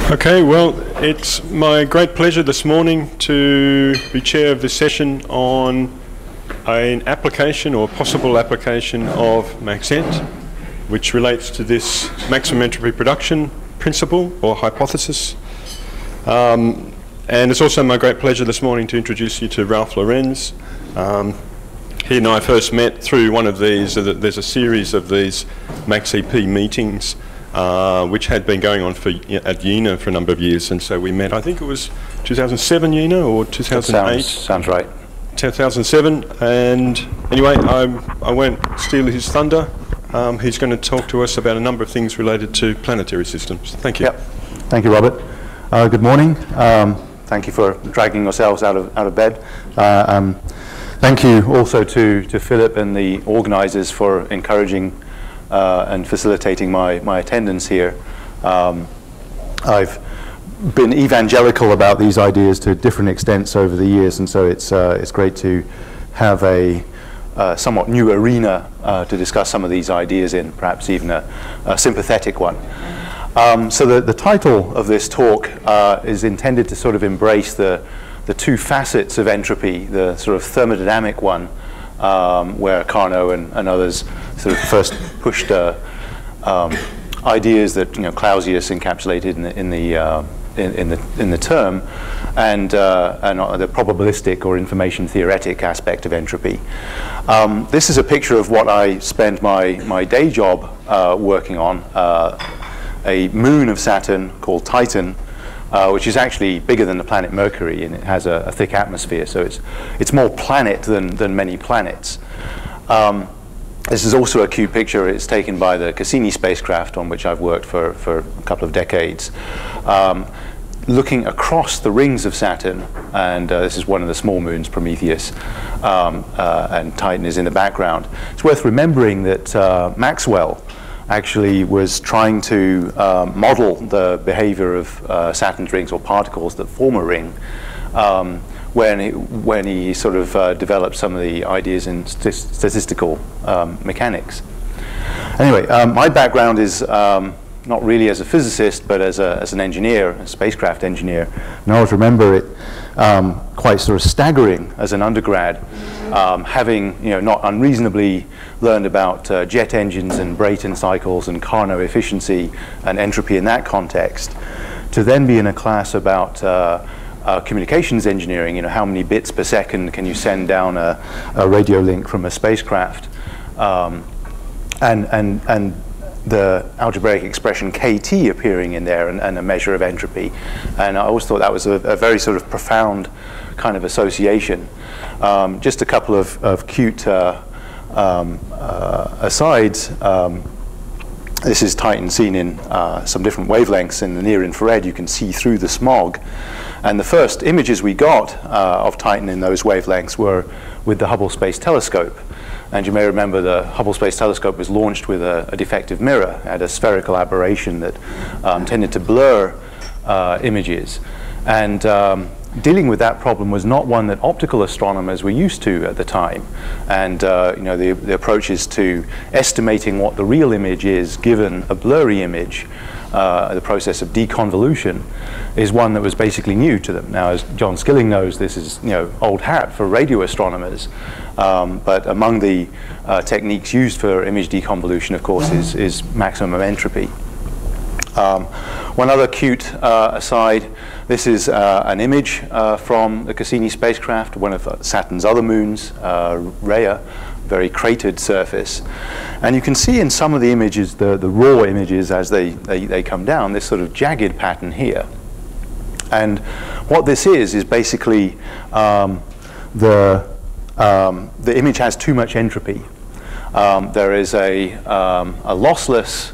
Okay, well, it's my great pleasure this morning to be chair of this session on an application or possible application of MaxEnt, which relates to this maximum entropy production principle or hypothesis. And it's also my great pleasure this morning to introduce you to Ralph Lorenz. He and I first met through one of these. There's a series of these MaxEP meetings which had been going on at UNA for a number of years, and so we met. I think it was 2007 UNA or 2008. Sounds right. 2007, and anyway, I won't steal his thunder. He's going to talk to us about a number of things related to planetary systems. Thank you. Yep. Thank you, Robert. Good morning. Thank you for dragging yourselves out of bed. Thank you also to Philip and the organisers for encouraging and facilitating my attendance here. I've been evangelical about these ideas to different extents over the years, and so it's great to have a somewhat new arena to discuss some of these ideas in, perhaps even a sympathetic one. So the title of this talk is intended to sort of embrace the two facets of entropy, the sort of thermodynamic one, where Carnot and others sort of first pushed ideas that Clausius encapsulated in the term, and the probabilistic or information theoretic aspect of entropy. This is a picture of what I spend my day job working on, a moon of Saturn called Titan, which is actually bigger than the planet Mercury, and it has a thick atmosphere, so it's more planet than many planets. This is also a cute picture. It's taken by the Cassini spacecraft, on which I've worked for a couple of decades, looking across the rings of Saturn, and this is one of the small moons, Prometheus, and Titan is in the background. It's worth remembering that Maxwell actually was trying to model the behavior of Saturn's rings, or particles that form a ring, when he sort of developed some of the ideas in statistical mechanics. Anyway, my background is not really as a physicist, but as an engineer, a spacecraft engineer. And I always remember it quite sort of staggering as an undergrad, having not unreasonably learned about jet engines and Brayton cycles and Carnot efficiency and entropy in that context, to then be in a class about communications engineering. How many bits per second can you send down a radio link from a spacecraft, and the algebraic expression KT appearing in there, and a measure of entropy. And I always thought that was a very sort of profound kind of association. Just a couple of cute asides. This is Titan seen in some different wavelengths in the near infrared. You can see through the smog. And the first images we got of Titan in those wavelengths were with the Hubble Space Telescope. And you may remember the Hubble Space Telescope was launched with a defective mirror. It had a spherical aberration that tended to blur images. And dealing with that problem was not one that optical astronomers were used to at the time. And the approaches to estimating what the real image is given a blurry image, the process of deconvolution, is one that was basically new to them. Now, as John Skilling knows, this is old hat for radio astronomers. But among the techniques used for image deconvolution, of course, is maximum entropy. One other cute aside, this is an image from the Cassini spacecraft, one of Saturn's other moons, Rhea, very cratered surface. And you can see in some of the images, the raw images as they come down, this sort of jagged pattern here. And what this is basically the image has too much entropy. There is a lossless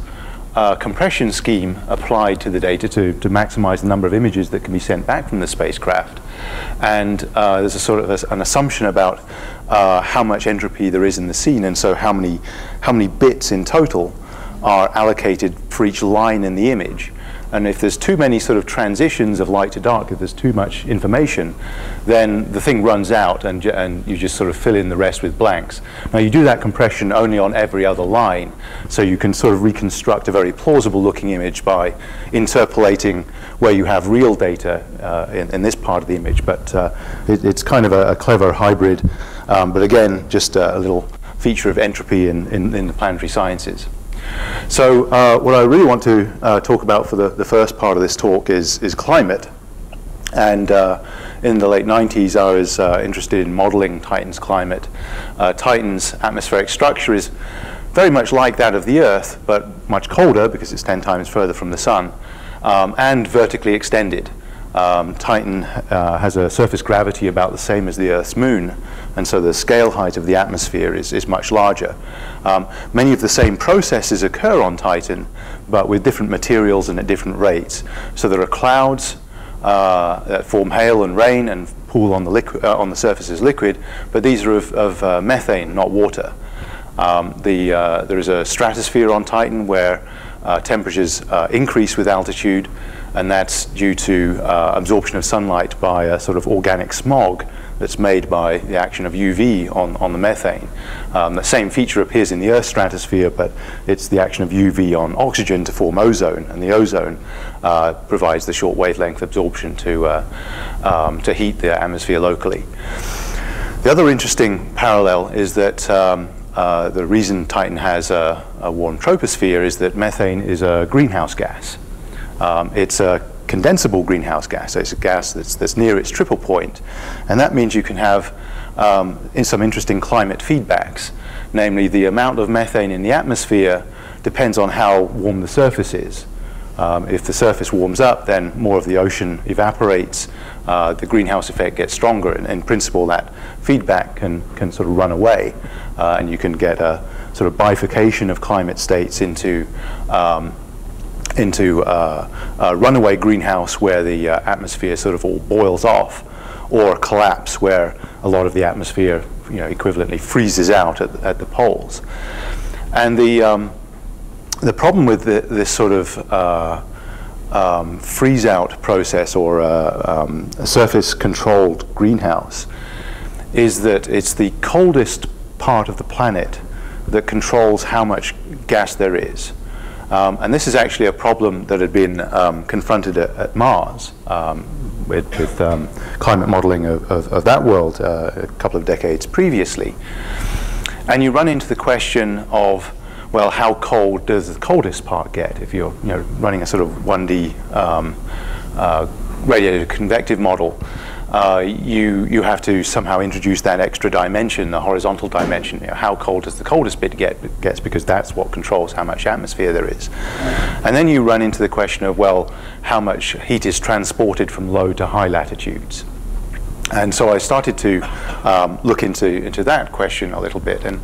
compression scheme applied to the data to maximize the number of images that can be sent back from the spacecraft. And there's a sort of an assumption about how much entropy there is in the scene, and so how many bits in total are allocated for each line in the image. And if there's too many sort of transitions of light to dark, if there's too much information, then the thing runs out and you just sort of fill in the rest with blanks. Now you do that compression only on every other line, so you can sort of reconstruct a very plausible looking image by interpolating where you have real data in this part of the image. But it's kind of a clever hybrid. But again, just a little feature of entropy in the planetary sciences. So what I really want to talk about for the first part of this talk is climate. And in the late 90s, I was interested in modeling Titan's climate. Titan's atmospheric structure is very much like that of the Earth, but much colder because it's 10 times further from the sun, and vertically extended. Titan has a surface gravity about the same as the Earth's moon, and so the scale height of the atmosphere is much larger. Many of the same processes occur on Titan, but with different materials and at different rates. So there are clouds that form hail and rain and pool on the surface as liquid, but these are of methane, not water. There is a stratosphere on Titan where temperatures increase with altitude, and that's due to absorption of sunlight by a sort of organic smog that's made by the action of UV on the methane. The same feature appears in the Earth's stratosphere, but it's the action of UV on oxygen to form ozone, and the ozone provides the short wavelength absorption to heat the atmosphere locally. The other interesting parallel is that the reason Titan has a warm troposphere is that methane is a greenhouse gas. It's a condensable greenhouse gas. So it's a gas that's near its triple point, and that means you can have some interesting climate feedbacks. Namely, the amount of methane in the atmosphere depends on how warm the surface is. If the surface warms up, then more of the ocean evaporates. The greenhouse effect gets stronger, and in principle, that feedback can sort of run away, and you can get a sort of bifurcation of climate states into a runaway greenhouse where the atmosphere sort of all boils off, or a collapse where a lot of the atmosphere, equivalently freezes out at the poles. And the problem with this sort of freeze-out process, or a surface-controlled greenhouse, is that it's the coldest part of the planet that controls how much gas there is. And this is actually a problem that had been confronted at Mars with climate modeling of that world a couple of decades previously. And you run into the question of, well, how cold does the coldest part get? If you're running a sort of 1D radiated convective model, you have to somehow introduce that extra dimension, the horizontal dimension. How cold does the coldest bit gets, because that's what controls how much atmosphere there is. And then you run into the question of, well, how much heat is transported from low to high latitudes. And so I started to look into that question a little bit, and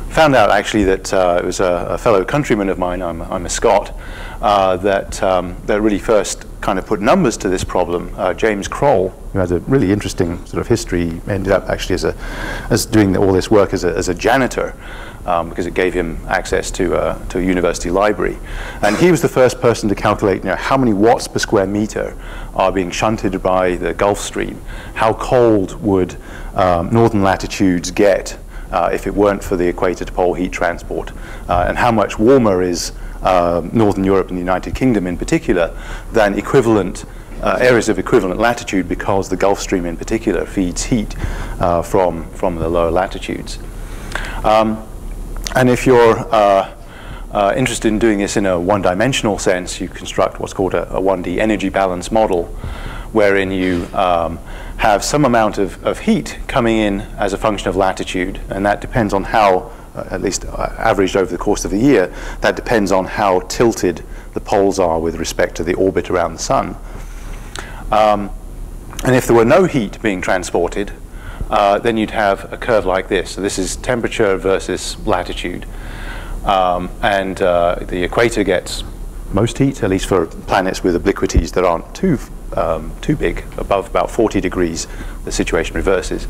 found out actually that it was a fellow countryman of mine, I'm a Scot, that really first kind of put numbers to this problem. James Kroll, who has a really interesting sort of history, ended up actually as doing all this work as a janitor, because it gave him access to a university library. And he was the first person to calculate how many watts per square meter are being shunted by the Gulf Stream. How cold would northern latitudes get if it weren't for the equator to pole heat transport, and how much warmer is Northern Europe and the United Kingdom in particular than equivalent areas of equivalent latitude, because the Gulf Stream in particular feeds heat from the lower latitudes. And if you're interested in doing this in a one-dimensional sense, you construct what's called a 1D energy balance model, wherein you have some amount of heat coming in as a function of latitude, and that depends on how, at least averaged over the course of the year, that depends on how tilted the poles are with respect to the orbit around the sun. And if there were no heat being transported, then you'd have a curve like this. So this is temperature versus latitude. And the equator gets most heat, at least for planets with obliquities that aren't too big. Above about 40 degrees, the situation reverses.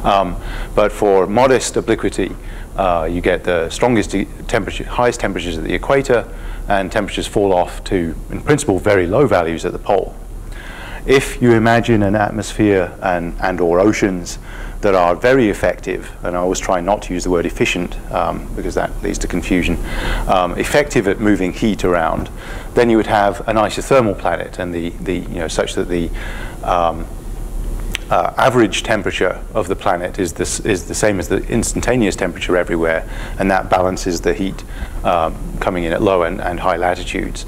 But for modest obliquity, you get the strongest highest temperatures at the equator, and temperatures fall off to, in principle, very low values at the pole. If you imagine an atmosphere and or oceans that are very effective, and I always try not to use the word efficient because that leads to confusion, effective at moving heat around, then you would have an isothermal planet, and such that the average temperature of the planet is the same as the instantaneous temperature everywhere, and that balances the heat coming in at low and high latitudes.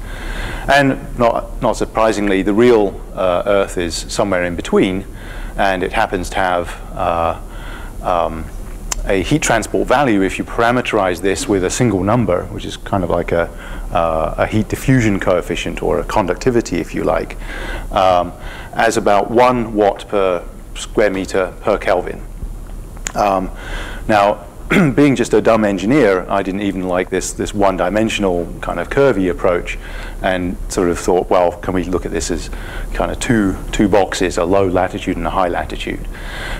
And not surprisingly, the real Earth is somewhere in between, and it happens to have a heat transport value if you parameterize this with a single number, which is kind of like a heat diffusion coefficient, or a conductivity, if you like, as about 1 watt per square meter per Kelvin. Now, being just a dumb engineer, I didn't even like this one-dimensional kind of curvy approach, and sort of thought, well, can we look at this as kind of two boxes, a low latitude and a high latitude?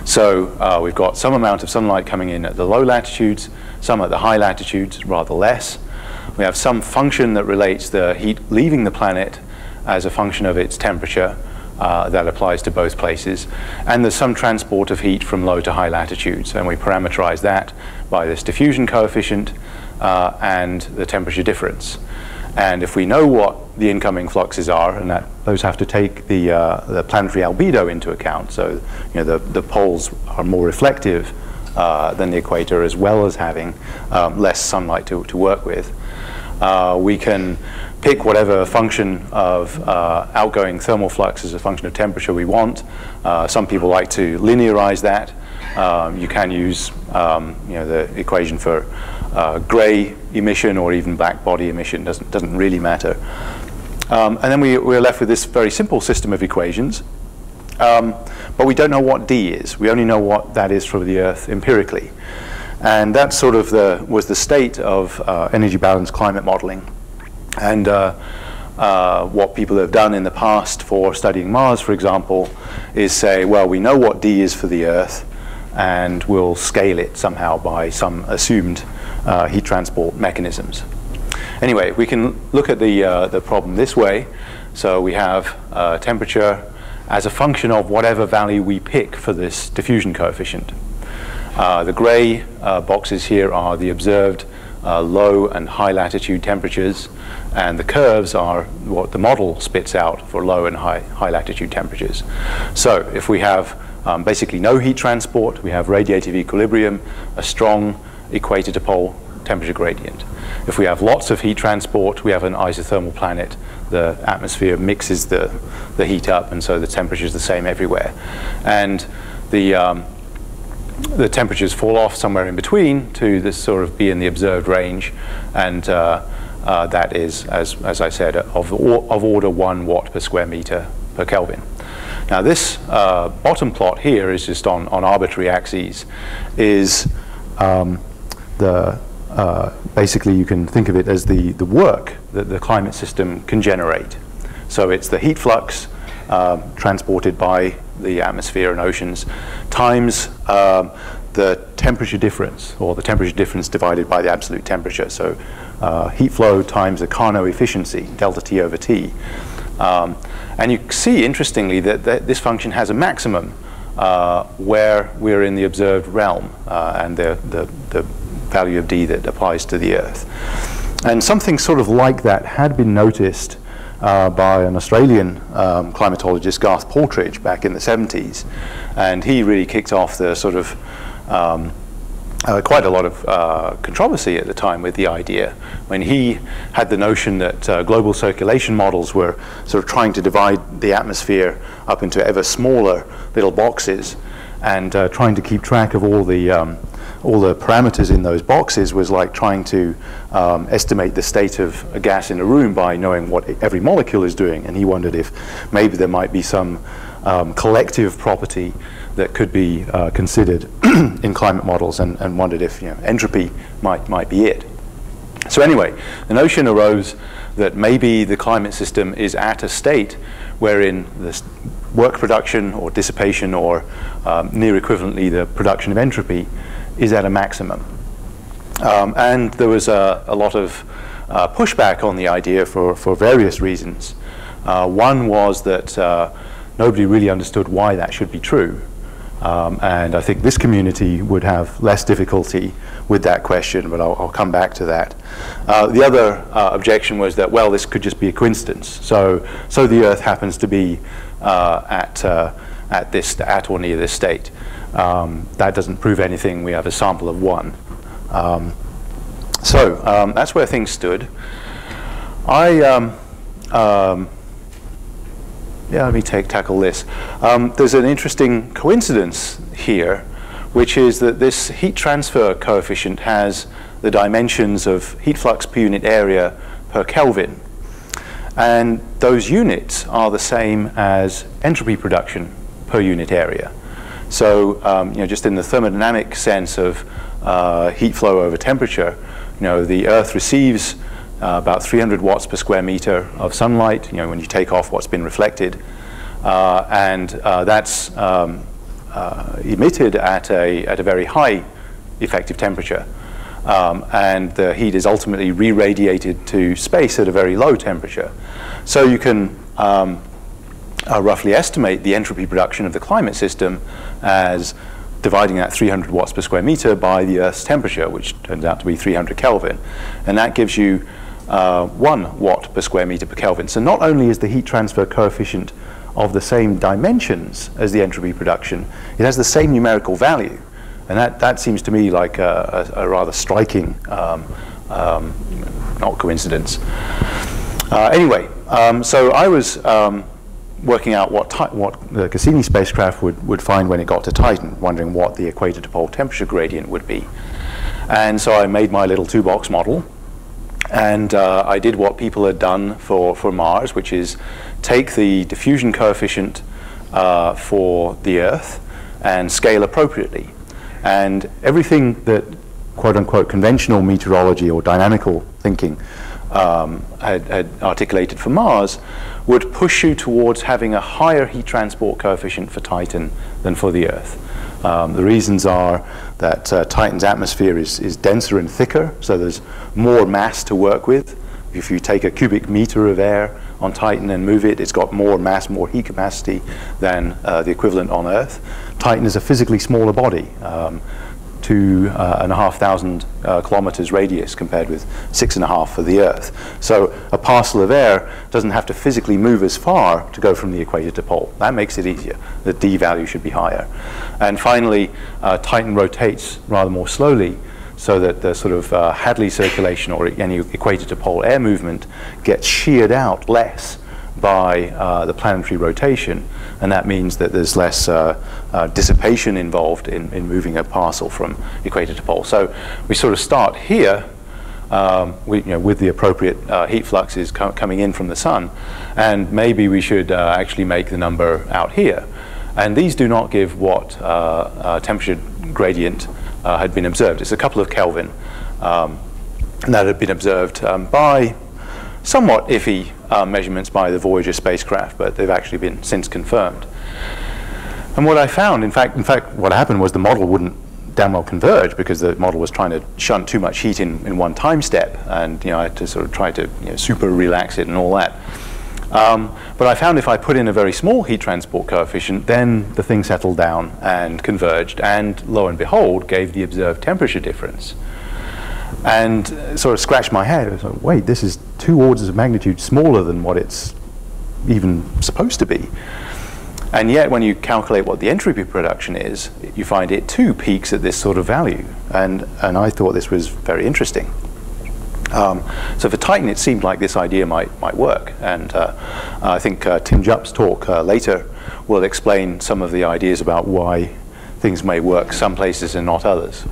So we've got some amount of sunlight coming in at the low latitudes, some at the high latitudes, rather less. We have some function that relates the heat leaving the planet as a function of its temperature. That applies to both places, and there's some transport of heat from low to high latitudes, and we parameterize that by this diffusion coefficient and the temperature difference. And if we know what the incoming fluxes are, and those have to take the planetary albedo into account, so the poles are more reflective than the equator, as well as having less sunlight to work with, we can pick whatever function of outgoing thermal flux as a function of temperature we want. Some people like to linearize that. You can use the equation for gray emission or even black body emission. Doesn't really matter. And then we're left with this very simple system of equations. But we don't know what D is. We only know what that is for the Earth empirically. And that sort of was the state of energy balance climate modeling. And what people have done in the past for studying Mars, for example, is say, well, we know what D is for the Earth, and we'll scale it somehow by some assumed heat transport mechanisms. Anyway, we can look at the problem this way. So we have temperature as a function of whatever value we pick for this diffusion coefficient. The gray boxes here are the observed low and high latitude temperatures, and the curves are what the model spits out for low and high latitude temperatures. So if we have basically no heat transport, we have radiative equilibrium, a strong equator to pole temperature gradient. If we have lots of heat transport, we have an isothermal planet. The atmosphere mixes the heat up, and so the temperature is the same everywhere. And the temperatures fall off somewhere in between to this sort of be in the observed range, and that is, as I said, of order 1 watt per square meter per Kelvin. Now this bottom plot here is just on arbitrary axes, is basically you can think of it as the work that the climate system can generate. So it's the heat flux transported by the atmosphere and oceans times the temperature difference, or the temperature difference divided by the absolute temperature. So heat flow times the Carnot efficiency, delta T over T. And you see, interestingly, that this function has a maximum where we're in the observed realm, and the value of D that applies to the Earth. And something sort of like that had been noticed by an Australian climatologist, Garth Partridge, back in the 70s. And he really kicked off the sort of quite a lot of controversy at the time with the idea, when he had the notion that global circulation models were sort of trying to divide the atmosphere up into ever smaller little boxes, and trying to keep track of all the parameters in those boxes was like trying to estimate the state of a gas in a room by knowing what every molecule is doing. And he wondered if maybe there might be some collective property that could be considered in climate models, and wondered if entropy might be it. So anyway, the notion arose that maybe the climate system is at a state wherein this work production or dissipation, or near equivalently the production of entropy, is at a maximum. And there was a lot of pushback on the idea for various reasons. One was that nobody really understood why that should be true. And I think this community would have less difficulty with that question, but I'll come back to that. The other objection was that, well, this could just be a coincidence. So the Earth happens to be at or near this state. That doesn't prove anything. We have a sample of 1. So that's where things stood. Let me tackle this. There's an interesting coincidence here, which is that this heat transfer coefficient has the dimensions of heat flux per unit area per Kelvin. And those units are the same as entropy production per unit area. So, just in the thermodynamic sense of heat flow over temperature, the Earth receives about 300 watts per square meter of sunlight, when you take off what's been reflected. And that's emitted at a very high effective temperature. And the heat is ultimately re-radiated to space at a very low temperature. So you can roughly estimate the entropy production of the climate system as dividing that 300 watts per square meter by the Earth's temperature, which turns out to be 300 Kelvin. And that gives you 1 watt per square meter per Kelvin. So not only is the heat transfer coefficient of the same dimensions as the entropy production, it has the same numerical value. And that seems to me like a rather striking, not coincidence. Anyway, so I was working out what the Cassini spacecraft would find when it got to Titan, wondering what the equator to pole temperature gradient would be. And so I made my little 2-box model, and I did what people had done for Mars, which is take the diffusion coefficient for the Earth and scale appropriately. And everything that quote-unquote conventional meteorology or dynamical thinking had articulated for Mars would push you towards having a higher heat transport coefficient for Titan than for the Earth. The reasons are that Titan's atmosphere is denser and thicker, so there's more mass to work with. If you take a cubic meter of air on Titan and move it, it's got more mass, more heat capacity than the equivalent on Earth. Titan is a physically smaller body, 2,500 kilometers radius compared with 6.5 for the Earth. So a parcel of air doesn't have to physically move as far to go from the equator to pole. That makes it easier. The D value should be higher. And finally, Titan rotates rather more slowly, so that the sort of Hadley circulation or any equator to pole air movement gets sheared out less by the planetary rotation, and that means that there's less dissipation involved in moving a parcel from equator to pole. So we sort of start here with the appropriate heat fluxes coming in from the sun, and maybe we should actually make the number out here. And these do not give what temperature gradient had been observed. It's a couple of Kelvin, and that had been observed by somewhat iffy measurements by the Voyager spacecraft, but they've actually been since confirmed. And what I found, in fact, what happened was the model wouldn't damn well converge because the model was trying to shunt too much heat in one time step, and I had to sort of try to super relax it and all that. But I found if I put in a very small heat transport coefficient, then the thing settled down and converged, and lo and behold, gave the observed temperature difference. And sort of scratched my head. I was like, wait, this is 2 orders of magnitude smaller than what it's even supposed to be. And yet, when you calculate what the entropy production is, you find it too peaks at this sort of value. And I thought this was very interesting. So for Titan, it seemed like this idea might work. And I think Tim Jupp's talk later will explain some of the ideas about why things may work some places and not others.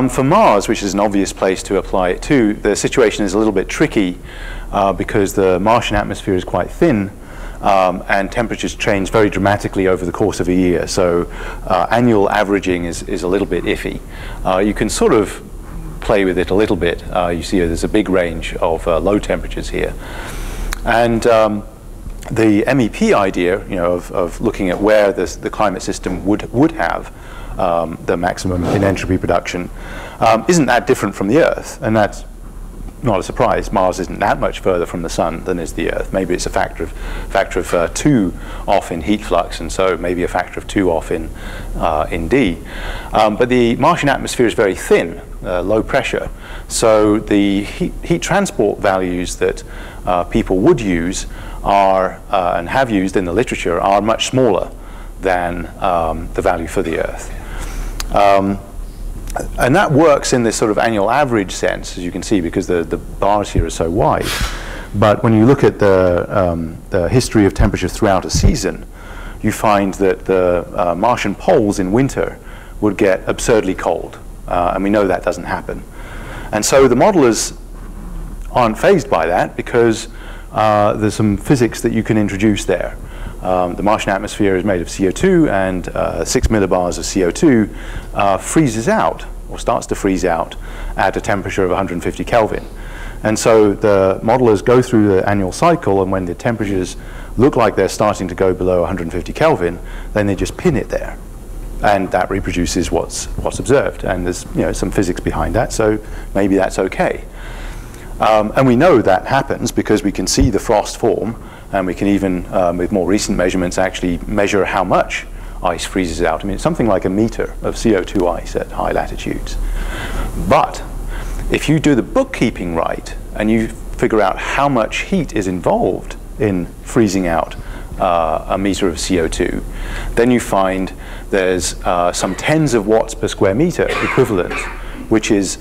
For Mars, which is an obvious place to apply it to, the situation is a little bit tricky because the Martian atmosphere is quite thin, and temperatures change very dramatically over the course of a year. So annual averaging is a little bit iffy. You can sort of play with it a little bit. You see there's a big range of low temperatures here. And the MEP idea, of looking at where the climate system would have the maximum in entropy production, isn't that different from the Earth, and that's not a surprise. Mars isn't that much further from the sun than is the Earth. Maybe it's a factor of 2 off in heat flux, and so maybe a factor of 2 off in D. But the Martian atmosphere is very thin, low pressure, so the heat transport values that people would use are and have used in the literature are much smaller than the value for the Earth. And that works in this sort of annual average sense, as you can see, because the bars here are so wide. But when you look at the history of temperature throughout a season, you find that the Martian poles in winter would get absurdly cold. And we know that doesn't happen. And so the modelers aren't fazed by that because there's some physics that you can introduce there. The Martian atmosphere is made of CO2, and 6 millibars of CO2 freezes out, or starts to freeze out, at a temperature of 150 Kelvin. And so the modelers go through the annual cycle, and when the temperatures look like they're starting to go below 150 Kelvin, then they just pin it there. And that reproduces what's observed. And there's some physics behind that, so maybe that's okay. And we know that happens because we can see the frost form, and we can even, with more recent measurements, actually measure how much ice freezes out. I mean, it's something like 1 meter of CO2 ice at high latitudes. But if you do the bookkeeping right, and you figure out how much heat is involved in freezing out 1 meter of CO2, then you find there's some tens of watts per square meter equivalent, which is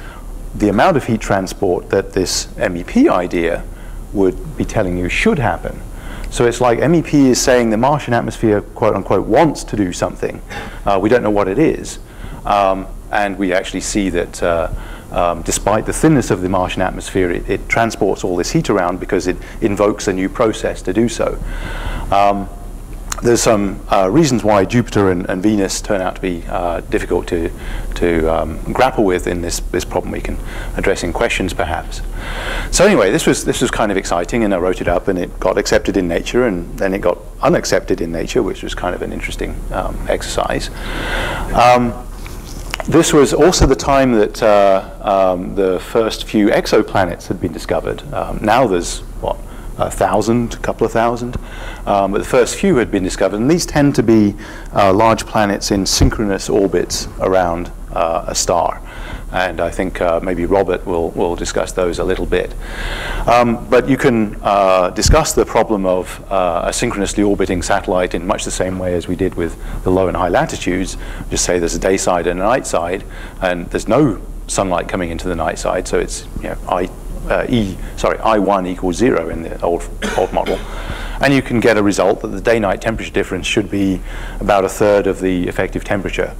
the amount of heat transport that this MEP idea would be telling you should happen. So it's like MEP is saying the Martian atmosphere, quote unquote, wants to do something. We don't know what it is. And we actually see that despite the thinness of the Martian atmosphere, it transports all this heat around because it invokes a new process to do so. There's some reasons why Jupiter and Venus turn out to be difficult to grapple with in this problem. We can address in questions, perhaps. So anyway, this was kind of exciting, and I wrote it up, and it got accepted in Nature, and then it got unaccepted in Nature, which was kind of an interesting exercise. This was also the time that the first few exoplanets had been discovered. Now there's, what, 1,000, a couple of thousand, but the first few had been discovered, and these tend to be large planets in synchronous orbits around a star. And I think maybe Robert will discuss those a little bit. But you can discuss the problem of a synchronously orbiting satellite in much the same way as we did with the low and high latitudes. Just say there's a day side and a night side, and there's no sunlight coming into the night side, so it's I1 equals 0 in the old model. And you can get a result that the day-night temperature difference should be about 1/3 of the effective temperature.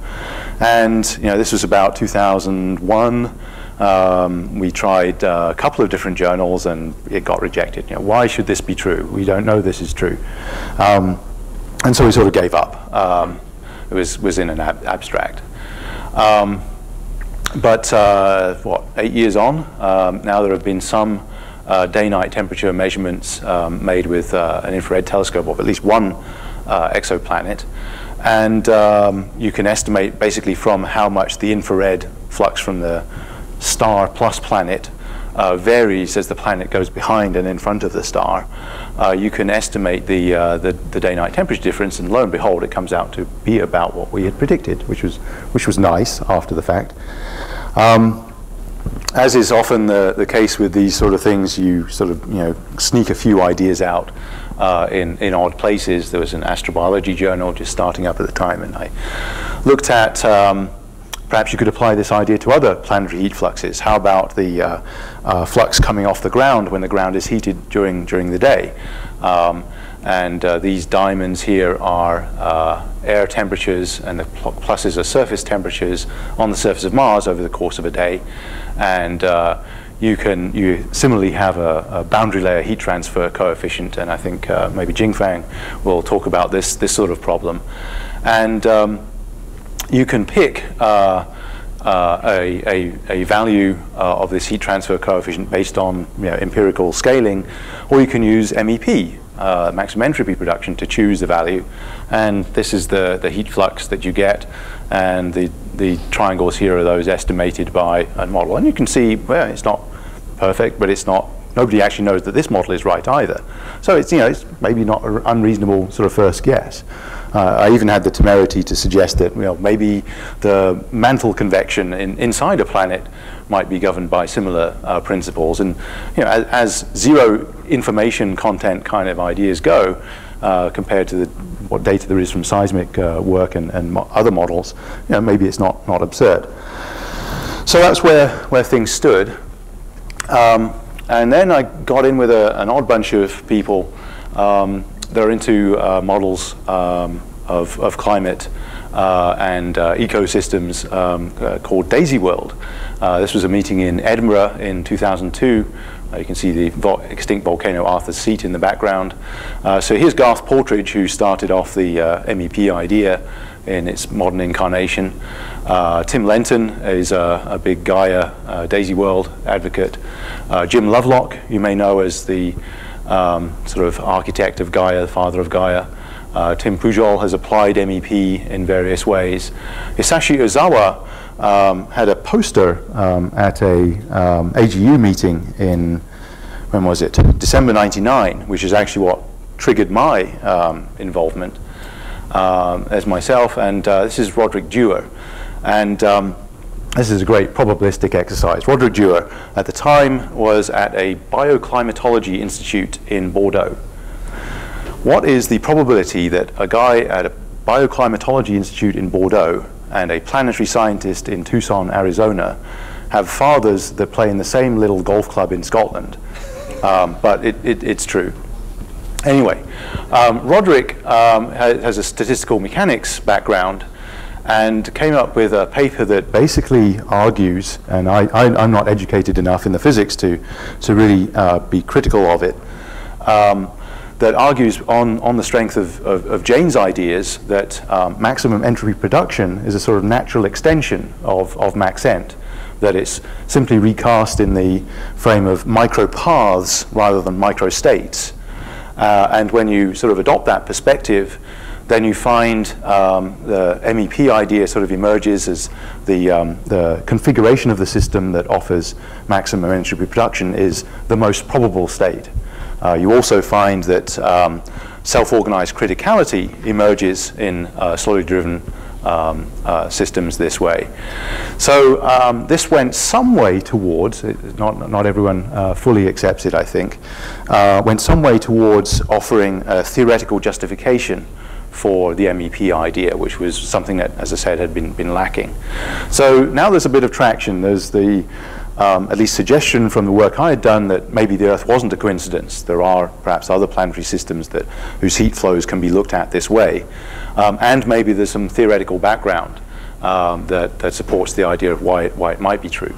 And this was about 2001. We tried a couple of different journals, and it got rejected. Why should this be true? We don't know this is true. And so we sort of gave up. It was in an abstract. But 8 years on, now there have been some day-night temperature measurements made with an infrared telescope of at least one exoplanet. And you can estimate basically from how much the infrared flux from the star plus planet varies as the planet goes behind and in front of the star. You can estimate the day-night temperature difference, and lo and behold, it comes out to be about what we had predicted, which was nice after the fact. As is often the case with these sort of things, you sort of sneak a few ideas out in odd places. There was an astrobiology journal just starting up at the time, and I looked at perhaps you could apply this idea to other planetary heat fluxes. How about the flux coming off the ground when the ground is heated during the day? These diamonds here are air temperatures, and the pluses are surface temperatures on the surface of Mars over the course of a day. And you similarly have a boundary layer heat transfer coefficient, and I think maybe Jingfang will talk about this sort of problem. And you can pick a value of this heat transfer coefficient based on empirical scaling, or you can use MEP, maximum entropy production, to choose the value. And this is the heat flux that you get, and the triangles here are those estimated by a model. And you can see, well, it's not perfect, but it's not. Nobody actually knows that this model is right either. So it's, it's maybe not an unreasonable sort of first guess. I even had the temerity to suggest that maybe the Mantle convection inside a planet might be governed by similar principles. And as zero information content kind of ideas go, compared to what data there is from seismic work and other models, maybe it's not absurd. So that's where things stood. And then I got in with an odd bunch of people that are into models of climate and ecosystems called Daisy World. This was a meeting in Edinburgh in 2002. You can see the extinct volcano Arthur's Seat in the background. So here's Garth Partridge, who started off the MEP idea in its modern incarnation. Tim Lenton is a big Gaia Daisy World advocate. Jim Lovelock, you may know as the sort of architect of Gaia, the father of Gaia. Tim Pujol has applied MEP in various ways. Hisashi Ozawa had a poster at a AGU meeting in, when was it? December 99, which is actually what triggered my involvement as myself. And this is Roderick Dewar. And this is a great probabilistic exercise. Roderick Dewar, at the time, was at a bioclimatology institute in Bordeaux. What is the probability that a guy at a bioclimatology institute in Bordeaux and a planetary scientist in Tucson, Arizona, have fathers that play in the same little golf club in Scotland? But it's true. Anyway, Roderick has a statistical mechanics background and came up with a paper that basically argues, and I'm not educated enough in the physics to really be critical of it, that argues on the strength of Jane's ideas that maximum entropy production is a sort of natural extension of MaxEnt, that it's simply recast in the frame of micropaths rather than microstates. And when you sort of adopt that perspective, then you find the MEP idea sort of emerges as the configuration of the system that offers maximum entropy production is the most probable state. You also find that self-organized criticality emerges in slowly driven systems this way. So this went some way towards, not everyone fully accepts it, I think, went some way towards offering a theoretical justification for the MEP idea, which was something that, as I said, had been lacking. So now there's a bit of traction. There's the at least suggestion from the work I had done that maybe the Earth wasn't a coincidence. There are perhaps other planetary systems whose heat flows can be looked at this way. And maybe there's some theoretical background that supports the idea of why it might be true.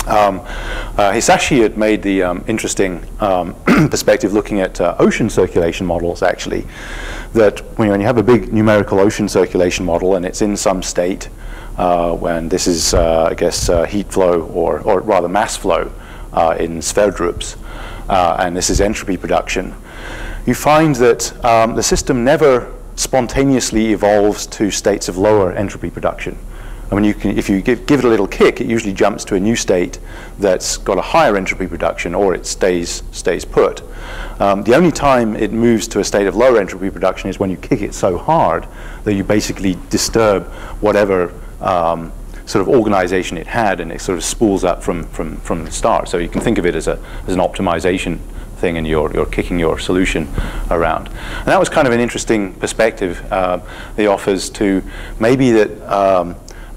Hisashi had made the interesting perspective looking at ocean circulation models, actually, that when you have a big numerical ocean circulation model and it's in some state, when this is, I guess, heat flow or rather mass flow in Sverdrups, and this is entropy production, you find that the system never spontaneously evolves to states of lower entropy production. I mean, if you give it a little kick, it usually jumps to a new state that's got a higher entropy production, or it stays put. The only time it moves to a state of lower entropy production is when you kick it so hard that you basically disturb whatever sort of organization it had, and it sort of spools up from the start. So you can think of it as an optimization thing, and you're kicking your solution around. And that was kind of an interesting perspective he offers to maybe that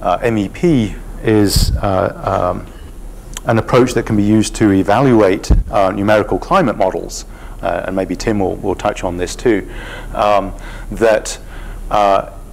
MEP is an approach that can be used to evaluate numerical climate models, and maybe Tim will touch on this too, that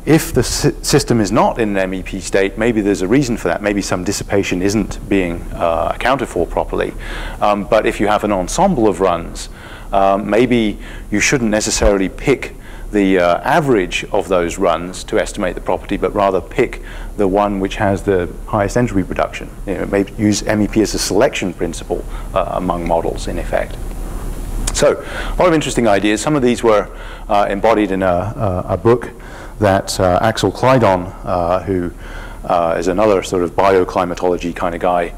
if the system is not in an MEP state, maybe there's a reason for that. Maybe some dissipation isn't being accounted for properly. But if you have an ensemble of runs, maybe you shouldn't necessarily pick the average of those runs to estimate the property, but rather pick the one which has the highest entropy production. Maybe use MEP as a selection principle among models, in effect. So, a lot of interesting ideas. Some of these were embodied in a book that Axel Clyde, who is another sort of bioclimatology kind of guy.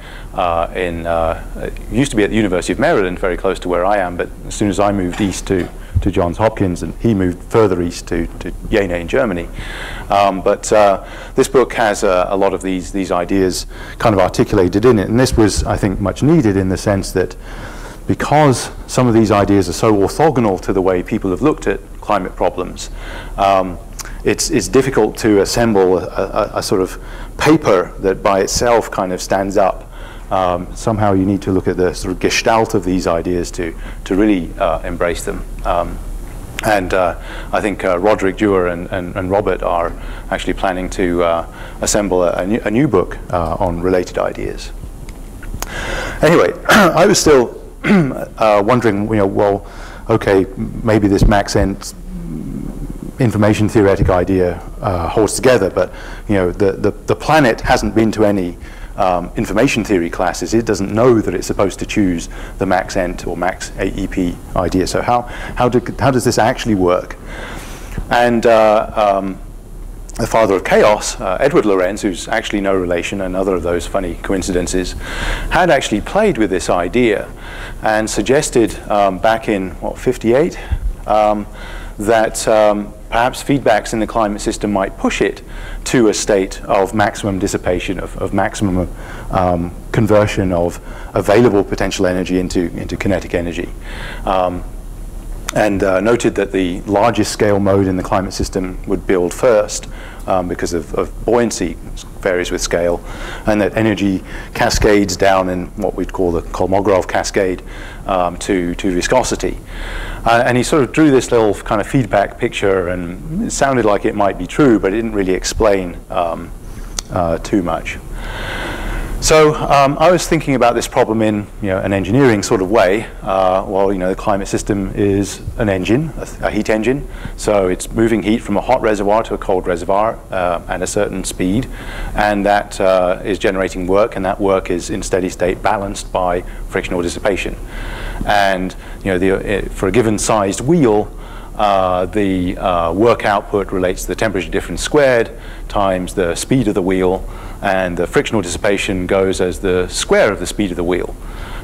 Used to be at the University of Maryland, very close to where I am, but as soon as I moved east to Johns Hopkins, and he moved further east to Jena in Germany. But this book has a lot of these ideas kind of articulated in it, and this was, I think, much needed in the sense that because some of these ideas are so orthogonal to the way people have looked at climate problems, it's difficult to assemble a sort of paper that by itself kind of stands up. Somehow you need to look at the sort of gestalt of these ideas to really embrace them. I think Roderick, Dewar, and Robert are actually planning to assemble a new book on related ideas. Anyway, I was still wondering, well, okay, maybe this MaxEnt information theoretic idea holds together, but the planet hasn't been to any information theory classes. It doesn't know that it's supposed to choose the MaxEnt or MaxAEP idea. So how does this actually work? And the father of chaos, Edward Lorenz, who's actually no relation, another of those funny coincidences, had actually played with this idea and suggested back in, what, 58, that perhaps feedbacks in the climate system might push it to a state of maximum dissipation, of maximum conversion of available potential energy into kinetic energy. And noted that the largest scale mode in the climate system would build first because of buoyancy, varies with scale, and that energy cascades down in what we'd call the Kolmogorov cascade to viscosity. And he sort of drew this little kind of feedback picture, and it sounded like it might be true, but it didn't really explain too much. So I was thinking about this problem in an engineering sort of way. Well, the climate system is an engine, a heat engine. So it's moving heat from a hot reservoir to a cold reservoir at a certain speed, and that is generating work, and that work is in steady state balanced by frictional dissipation. And for a given sized wheel, the work output relates to the temperature difference squared times the speed of the wheel, and the frictional dissipation goes as the square of the speed of the wheel.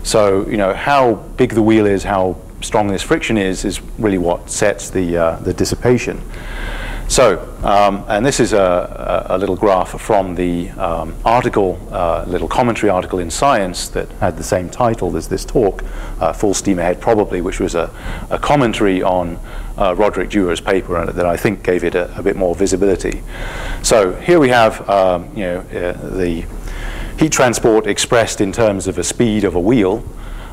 So how big the wheel is, how strong this friction is really what sets the dissipation. So, and this is a little graph from the little commentary article in Science that had the same title as this talk, Full Steam Ahead Probably, which was a commentary on Roderick Dewar's paper that I think gave it a bit more visibility. So here we have the heat transport expressed in terms of a speed of a wheel,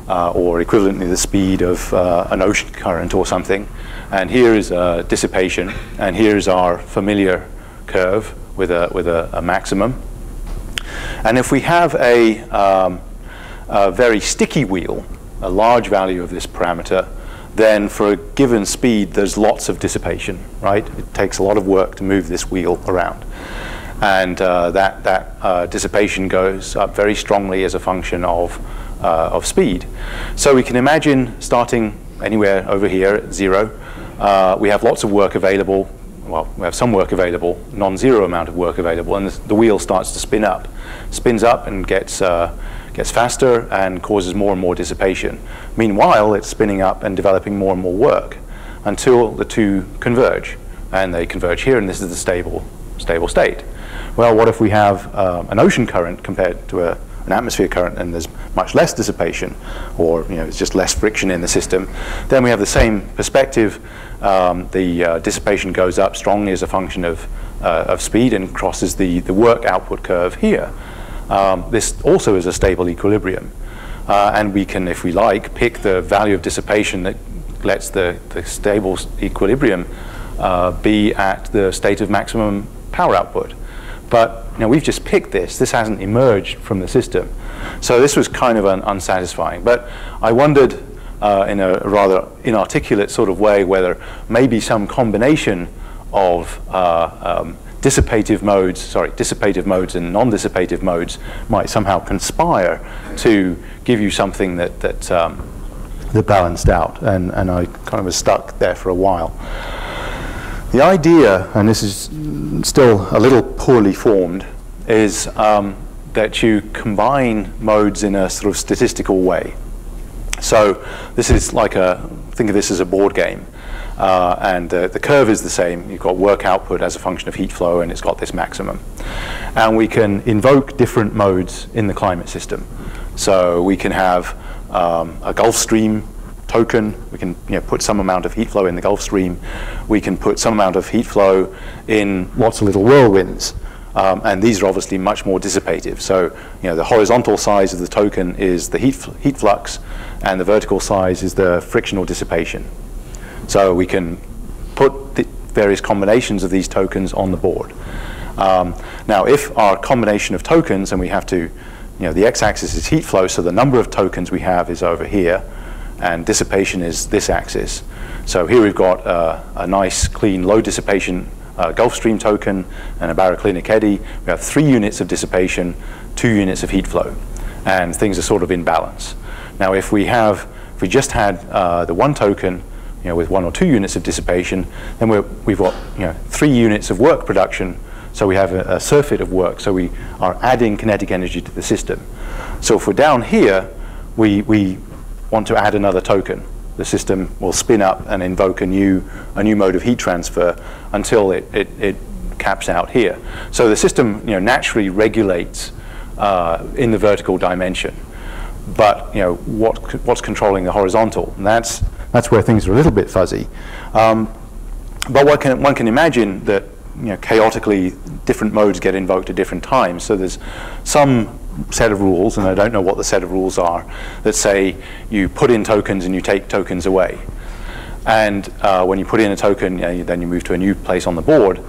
or equivalently the speed of an ocean current or something. And here is dissipation, and here's our familiar curve with a maximum. And if we have a very sticky wheel, a large value of this parameter, then for a given speed there's lots of dissipation, right? It takes a lot of work to move this wheel around. And that dissipation goes up very strongly as a function of speed. So we can imagine starting anywhere over here at 0, we have lots of work available. Well, we have some work available, non-zero amount of work available, and the wheel starts to spin up. Spins up and gets faster and causes more and more dissipation. Meanwhile, it's spinning up and developing more and more work until the two converge. And they converge here, and this is the stable state. Well, what if we have an ocean current compared to an atmosphere current, and there's much less dissipation, or it's just less friction in the system? Then we have the same perspective. The dissipation goes up strongly as a function of speed and crosses the work output curve here. This also is a stable equilibrium, and we can, if we like, pick the value of dissipation that lets the stable equilibrium be at the state of maximum power output. But we've just picked this. This hasn't emerged from the system. So this was kind of unsatisfying. But I wondered in a rather inarticulate sort of way whether maybe some combination of dissipative modes and non-dissipative modes might somehow conspire to give you something that balanced out. And I kind of was stuck there for a while. The idea, and this is still a little poorly formed, is that you combine modes in a sort of statistical way. So this is like think of this as a board game. And the curve is the same. You've got work output as a function of heat flow, and it's got this maximum. And we can invoke different modes in the climate system. So we can have a Gulf Stream token. We can put some amount of heat flow in the Gulf Stream. We can put some amount of heat flow in lots of little whirlwinds. And these are obviously much more dissipative. So the horizontal size of the token is the heat flux, and the vertical size is the frictional dissipation. So we can put the various combinations of these tokens on the board. Now, if our combination of tokens, and we have to, the x-axis is heat flow, so the number of tokens we have is over here, and dissipation is this axis. So here we've got a nice, clean, low dissipation Gulf Stream token and a baroclinic eddy. We have 3 units of dissipation, 2 units of heat flow, and things are sort of in balance. Now, if we just had the one token, with 1 or 2 units of dissipation, then we've got 3 units of work production. So we have a surfeit of work. So we are adding kinetic energy to the system. So if we're down here, we want to add another token. The system will spin up and invoke a new mode of heat transfer until it caps out here. So the system naturally regulates in the vertical dimension. But what's controlling the horizontal? And that's where things are a little bit fuzzy. But one can imagine that chaotically different modes get invoked at different times. So there's some set of rules, and I don't know what the set of rules are, that say you put in tokens and you take tokens away. And when you put in a token, then you move to a new place on the board.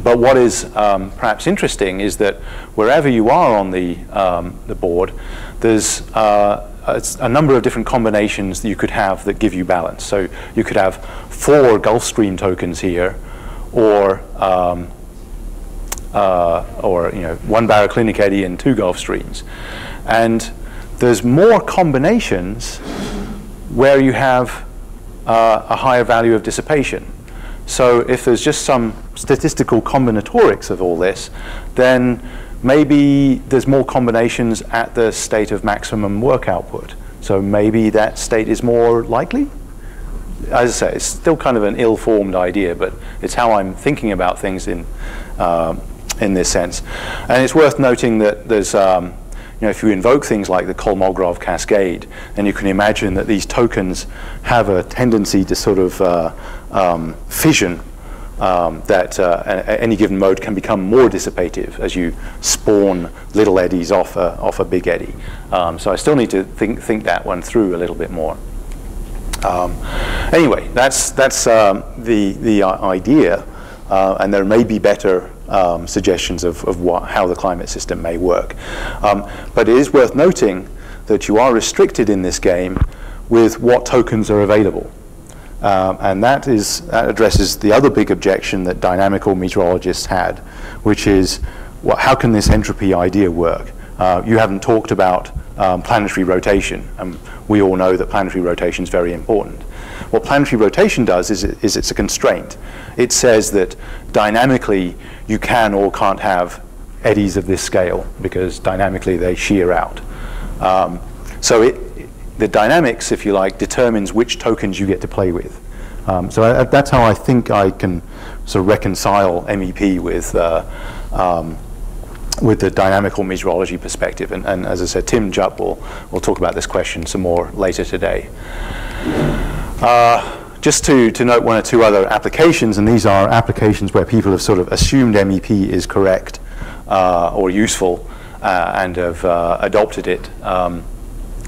But what is perhaps interesting is that wherever you are on the board, there's a number of different combinations that you could have that give you balance. So you could have 4 Gulf Stream tokens here, or 1 baroclinic eddy and 2 Gulf Streams. And there's more combinations where you have a higher value of dissipation. So if there's just some statistical combinatorics of all this, then maybe there's more combinations at the state of maximum work output. So maybe that state is more likely. As I say, it's still kind of an ill-formed idea, but it's how I'm thinking about things in this sense. And it's worth noting that there's, if you invoke things like the Kolmogorov cascade, then you can imagine that these tokens have a tendency to sort of fission, that any given mode can become more dissipative as you spawn little eddies off a big eddy. So I still need to think that one through a little bit more. Anyway, that's the idea, and there may be better suggestions of how the climate system may work. But it is worth noting that you are restricted in this game with what tokens are available. And that addresses the other big objection that dynamical meteorologists had, which is, how can this entropy idea work? You haven't talked about planetary rotation, and we all know that planetary rotation is very important. What planetary rotation does is it's a constraint. It says that dynamically you can or can't have eddies of this scale, because dynamically they shear out. So the dynamics, if you like, determines which tokens you get to play with. So that's how I think I can sort of reconcile MEP with the dynamical meteorology perspective. And as I said, Tim Jupp will talk about this question some more later today. Just to note 1 or 2 other applications, and these are applications where people have sort of assumed MEP is correct or useful and have adopted it.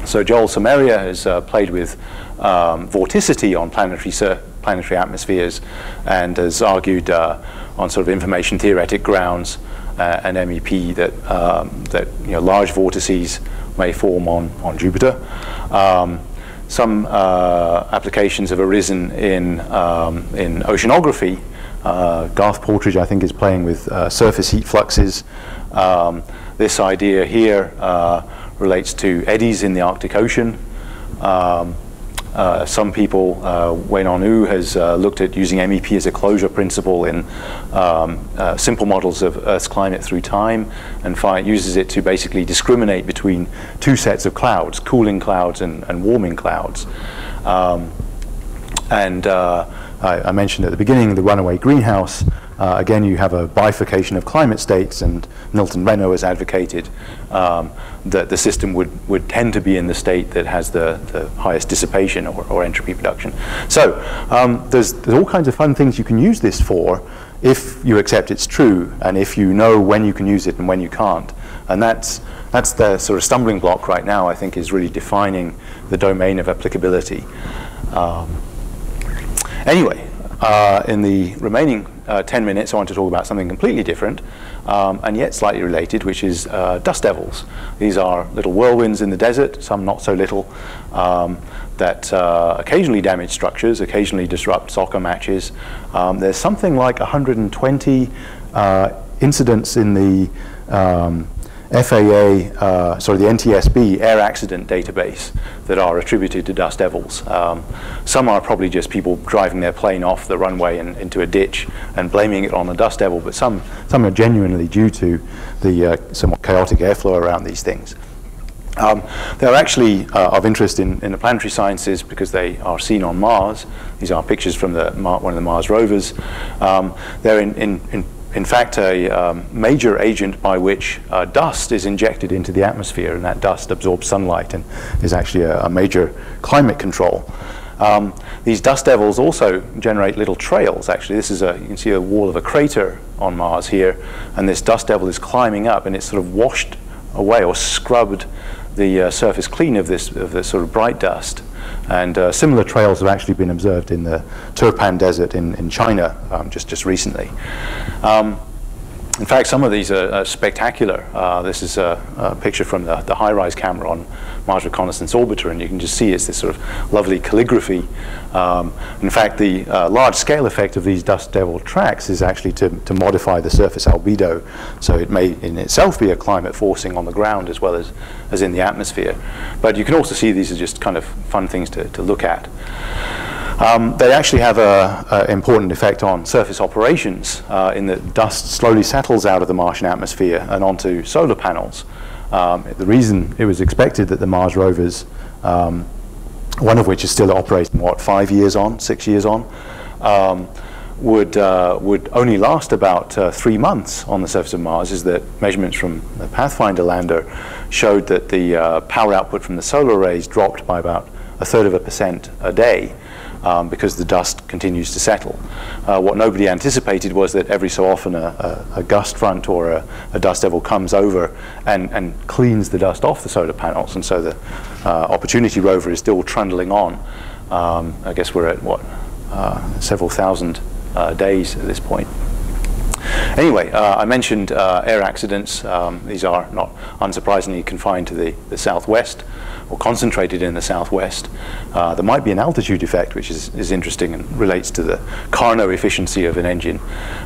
So Joel Samaria has played with vorticity on planetary atmospheres, and has argued on sort of information theoretic grounds and MEP that large vortices may form on Jupiter. Some applications have arisen in oceanography. Garth Partridge, I think, is playing with surface heat fluxes. This idea here relates to eddies in the Arctic Ocean. Some people, Wei-Non Wu has looked at using MEP as a closure principle in simple models of Earth's climate through time, and uses it to basically discriminate between two sets of clouds, cooling clouds and warming clouds. I mentioned at the beginning the runaway greenhouse. Again, you have a bifurcation of climate states, and Milton Reno has advocated that the system would tend to be in the state that has the highest dissipation or entropy production. So there's all kinds of fun things you can use this for if you accept it's true, and if you know when you can use it and when you can't. And that's the sort of stumbling block right now, I think, is really defining the domain of applicability. Anyway, in the remaining 10 minutes, I want to talk about something completely different, and yet slightly related, which is dust devils. These are little whirlwinds in the desert, some not so little, that occasionally damage structures, occasionally disrupt soccer matches. There's something like 120 incidents in the the NTSB air accident database that are attributed to dust devils. Some are probably just people driving their plane off the runway and into a ditch and blaming it on a dust devil, but some are genuinely due to the somewhat chaotic airflow around these things. They're actually of interest in the planetary sciences because they are seen on Mars. These are pictures from one of the Mars rovers. They're in fact a major agent by which dust is injected into the atmosphere, and that dust absorbs sunlight and is actually a major climate control. These dust devils also generate little trails. Actually, this is you can see a wall of a crater on Mars here, and this dust devil is climbing up, and it's sort of washed away or scrubbed the surface clean of this sort of bright dust. And similar trails have actually been observed in the Turpan Desert in China just recently. In fact, some of these are spectacular. This is a picture from the high-rise camera on Mars Reconnaissance Orbiter, and you can just see it's this sort of lovely calligraphy. In fact, the large-scale effect of these dust devil tracks is actually to modify the surface albedo, so it may in itself be a climate forcing on the ground as well as in the atmosphere. But you can also see these are just kind of fun things to look at. They actually have an important effect on surface operations in that dust slowly settles out of the Martian atmosphere and onto solar panels. The reason it was expected that the Mars rovers, one of which is still operating, 5 years on, 6 years on, would only last about 3 months on the surface of Mars is that measurements from the Pathfinder lander showed that the power output from the solar arrays dropped by about 1/3% a day. Because the dust continues to settle. What nobody anticipated was that every so often a gust front or a dust devil comes over and cleans the dust off the solar panels, and so the Opportunity rover is still trundling on. I guess we're at several thousand days at this point. Anyway, I mentioned air accidents. These are not unsurprisingly confined to the southwest, or concentrated in the southwest. There might be an altitude effect, which is interesting and relates to the Carnot efficiency of an engine.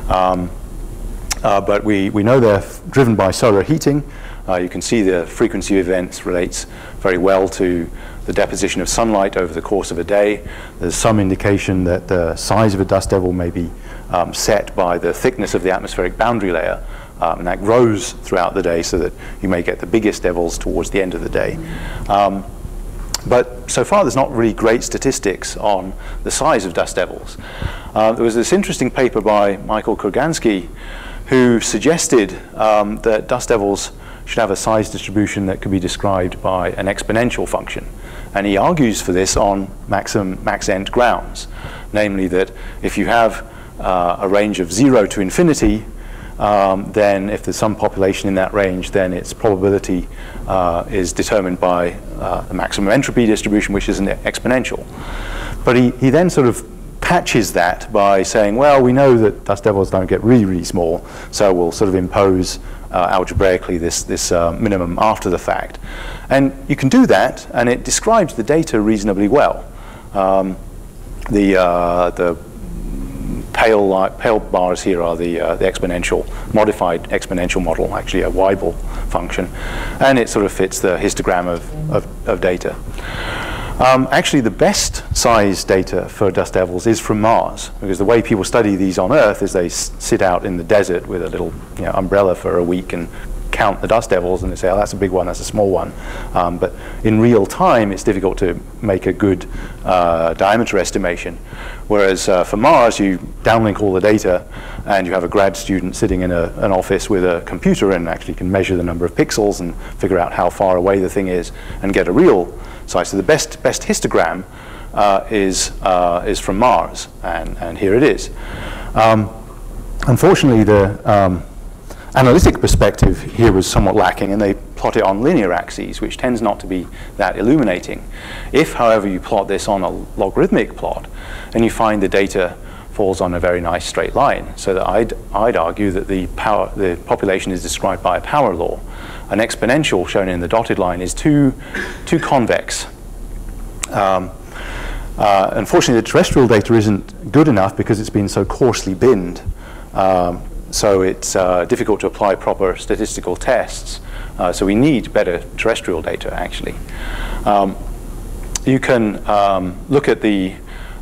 But we know they're driven by solar heating. You can see the frequency of events relates very well to the deposition of sunlight over the course of a day. There's some indication that the size of a dust devil may be set by the thickness of the atmospheric boundary layer. And that grows throughout the day so that you may get the biggest devils towards the end of the day. But so far there's not really great statistics on the size of dust devils. There was this interesting paper by Michael Kurganski who suggested that dust devils should have a size distribution that could be described by an exponential function. And he argues for this on MaxEnt grounds, namely that if you have a range of 0 to infinity, then if there's some population in that range, then its probability is determined by the maximum entropy distribution, which is an exponential. But he then sort of patches that by saying, well, we know that dust devils don't get really, really small, so we'll sort of impose algebraically this minimum after the fact. And you can do that, and it describes the data reasonably well. The pale bars here are the exponential, modified exponential model, actually a Weibull function, and it sort of fits the histogram of data. Actually, the best size data for dust devils is from Mars, because the way people study these on Earth is they sit out in the desert with a little umbrella for a week and count the dust devils, and they say, oh, that's a big one, that's a small one. But in real time, it's difficult to make a good diameter estimation. Whereas for Mars, you downlink all the data, and you have a grad student sitting in an office with a computer and actually can measure the number of pixels and figure out how far away the thing is and get a real size. So the best histogram is from Mars, and here it is. Unfortunately, the analytic perspective here was somewhat lacking, and they plot it on linear axes, which tends not to be that illuminating. If, however, you plot this on a logarithmic plot, then you find the data falls on a very nice straight line. So that I'd argue that the population is described by a power law. An exponential shown in the dotted line is too convex. Unfortunately, the terrestrial data isn't good enough because it's been so coarsely binned. So it's difficult to apply proper statistical tests. So we need better terrestrial data, actually. You can look at the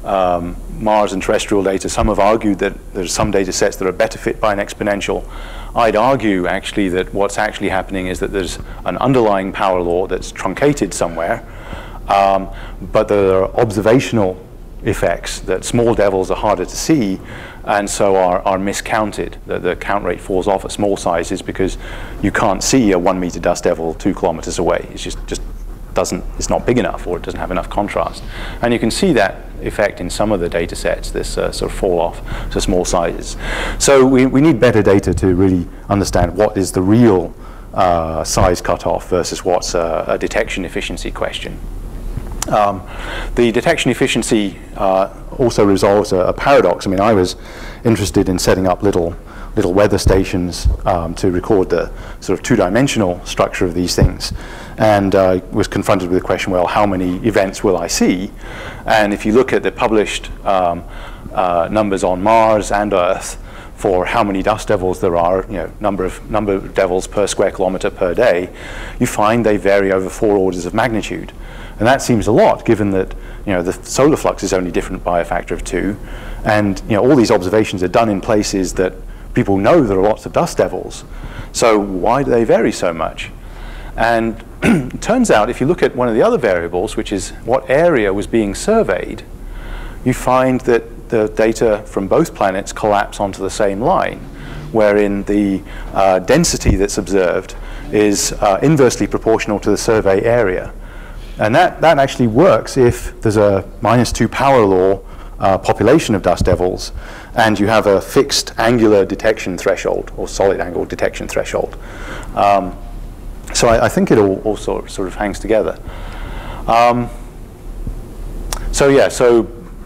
Mars and terrestrial data. Some have argued that there's some data sets that are better fit by an exponential. I'd argue, actually, that what's actually happening is that there's an underlying power law that's truncated somewhere, but there are observational effects that small devils are harder to see, and so are miscounted. The count rate falls off at small sizes because you can't see a 1 meter dust devil 2 kilometers away. It's it's not big enough, or it doesn't have enough contrast. And you can see that effect in some of the data sets, this sort of fall off to small sizes. So we need better data to really understand what is the real size cutoff versus what's a detection efficiency question. The detection efficiency also resolves a paradox. I mean, I was interested in setting up little weather stations to record the sort of two-dimensional structure of these things, and was confronted with the question, well, how many events will I see? And if you look at the published numbers on Mars and Earth for how many dust devils there are, number of devils per square kilometer per day, you find they vary over 4 orders of magnitude. And that seems a lot, given that the solar flux is only different by a factor of 2, and all these observations are done in places that people know there are lots of dust devils. So why do they vary so much? And it turns out, if you look at one of the other variables, which is what area was being surveyed, you find that the data from both planets collapse onto the same line, wherein the density that's observed is inversely proportional to the survey area. And that actually works if there's a -2 power law population of dust devils, and you have a fixed angular detection threshold, or solid angle detection threshold. So I think it all sort of hangs together. So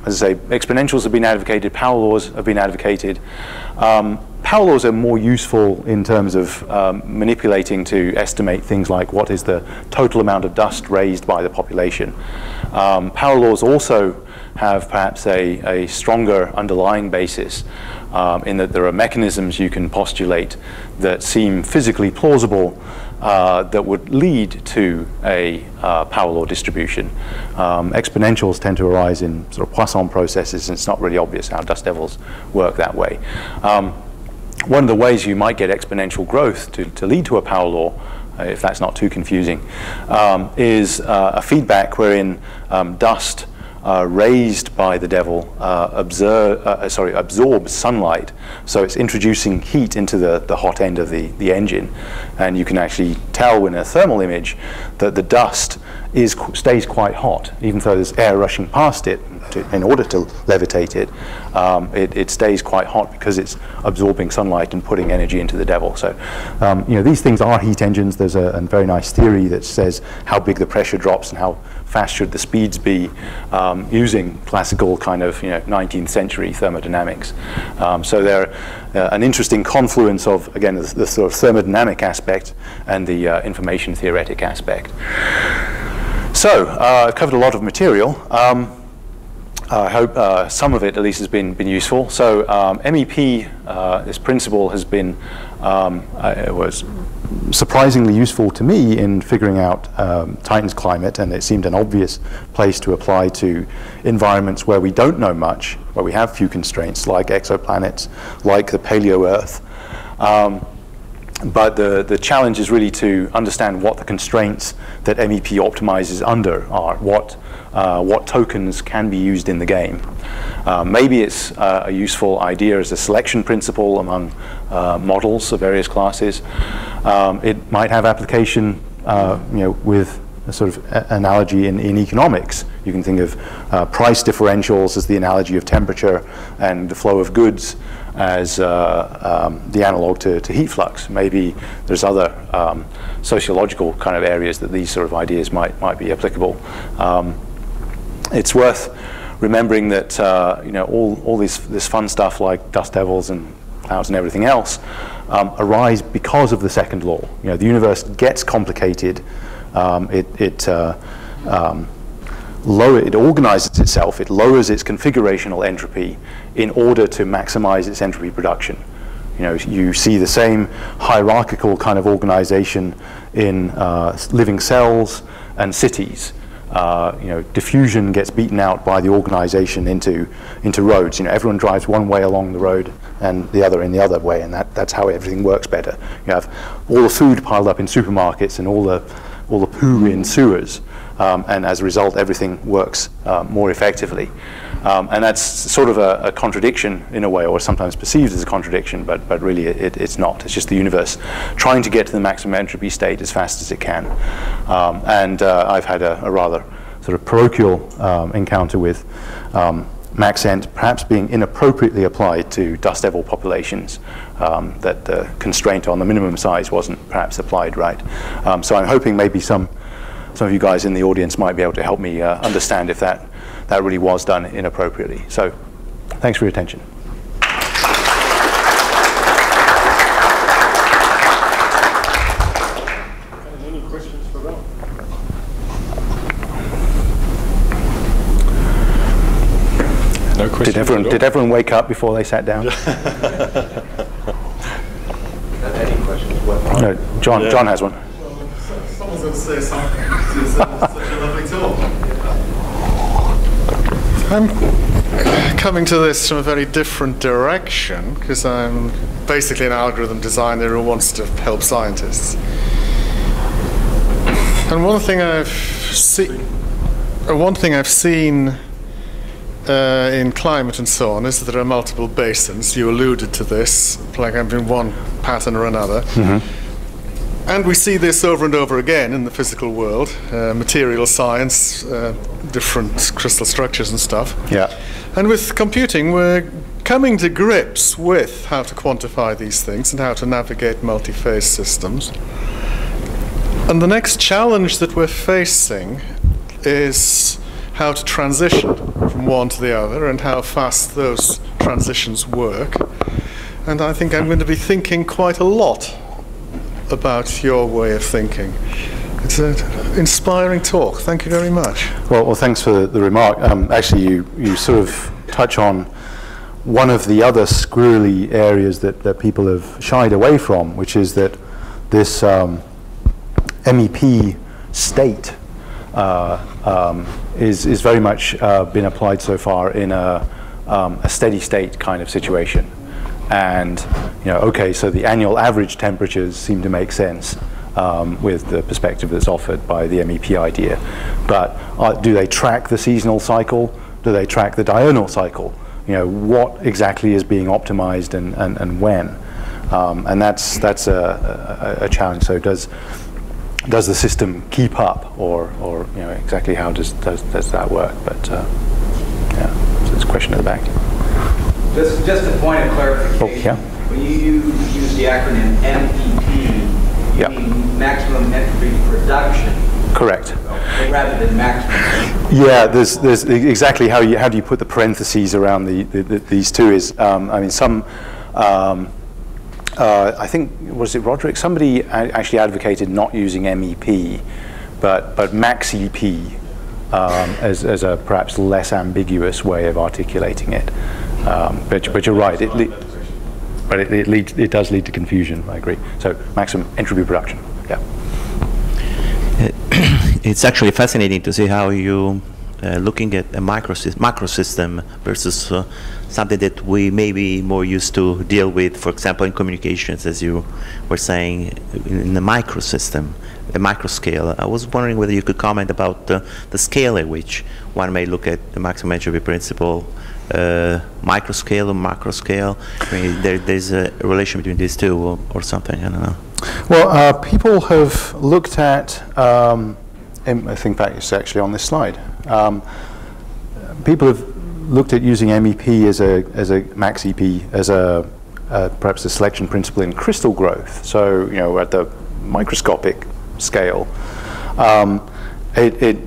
as I say, exponentials have been advocated, power laws have been advocated. Power laws are more useful in terms of manipulating to estimate things like what is the total amount of dust raised by the population. Power laws also have perhaps a stronger underlying basis in that there are mechanisms you can postulate that seem physically plausible that would lead to a power law distribution. Exponentials tend to arise in sort of Poisson processes, and it's not really obvious how dust devils work that way. One of the ways you might get exponential growth to lead to a power law, if that's not too confusing, is a feedback wherein dust raised by the devil absorbs sunlight. So it's introducing heat into the hot end of the engine. And you can actually tell in a thermal image that the dust stays quite hot, even though there's air rushing past it in order to levitate it. It stays quite hot because it's absorbing sunlight and putting energy into the devil. So these things are heat engines. There's a very nice theory that says how big the pressure drops and how fast should the speeds be, using classical kind of 19th century thermodynamics. So they're an interesting confluence of, again, the sort of thermodynamic aspect and the information theoretic aspect. So I've covered a lot of material. I hope some of it at least has been useful. So MEP, this principle has been was surprisingly useful to me in figuring out Titan's climate, and it seemed an obvious place to apply to environments where we don't know much, where we have few constraints, like exoplanets, like the paleo-Earth. But the challenge is really to understand what the constraints that MEP optimizes under are, what tokens can be used in the game. Maybe it's a useful idea as a selection principle among models of various classes. It might have application with a sort of analogy in economics. You can think of price differentials as the analogy of temperature, and the flow of goods as the analog to heat flux. Maybe there's other sociological kind of areas that these sort of ideas might be applicable. It's worth remembering that all this fun stuff like dust devils and clouds and everything else arise because of the second law. The universe gets complicated. It organizes itself, it lowers its configurational entropy in order to maximize its entropy production. You see the same hierarchical kind of organization in living cells and cities. Diffusion gets beaten out by the organization into roads. Everyone drives one way along the road and the other in the other way, and that's how everything works better. You have all the food piled up in supermarkets and all the poo in sewers, and as a result, everything works more effectively. And that's sort of a contradiction in a way, or sometimes perceived as a contradiction, but really it's not. It's just the universe trying to get to the maximum entropy state as fast as it can. And I've had a rather sort of parochial encounter with MaxEnt perhaps being inappropriately applied to dust devil populations, that the constraint on the minimum size wasn't perhaps applied right. So I'm hoping maybe some of you guys in the audience might be able to help me understand if that really was done inappropriately. So thanks for your attention. Any questions for Rob? No questions. Did everyone wake up before they sat down? Any questions? No, John has one. Well, someone's going to say something. It's such a lovely talk. I'm coming to this from a very different direction, because I'm basically an algorithm designer who wants to help scientists. And one thing I've seen in climate and so on is that there are multiple basins. You alluded to this, like I'm in one pattern or another. Mm-hmm. And we see this over and over again in the physical world, material science, different crystal structures and stuff. Yeah. And with computing, we're coming to grips with how to quantify these things and how to navigate multi-phase systems. And the next challenge that we're facing is how to transition from one to the other and how fast those transitions work. And I think I'm going to be thinking quite a lot about your way of thinking. It's an inspiring talk. Thank you very much. Well, thanks for the remark. Actually, you sort of touch on one of the other squirrely areas that people have shied away from, which is that this MEP state is very much been applied so far in a steady state kind of situation. And okay, so the annual average temperatures seem to make sense with the perspective that's offered by the MEP idea. But do they track the seasonal cycle? Do they track the diurnal cycle? What exactly is being optimized and when? And that's a challenge. So does the system keep up, or exactly how does that work? But yeah, so it's a question at the back. Just a point of clarification. Oh, yeah. When you use the acronym MEP, you mean maximum entropy production. Correct. Okay, rather than maximum. Yeah, there's exactly how do you put the parentheses around these two is I mean some I think was it Roderick, somebody actually advocated not using MEP but MaxEP as a perhaps less ambiguous way of articulating it. But you're right, it does lead to confusion, I agree. So maximum entropy production, yeah. It's actually fascinating to see how you looking at a macro system versus something that we may be more used to deal with, for example, in communications, as you were saying, in the micro system, the micro scale. I was wondering whether you could comment about the scale at which one may look at the maximum entropy principle, micro scale or macro scale. I mean, there's a relation between these two or something, I don't know. Well, people have looked at, I think in fact it's actually on this slide. People have looked at using MEP as a max EP as perhaps a selection principle in crystal growth. So at the microscopic scale, it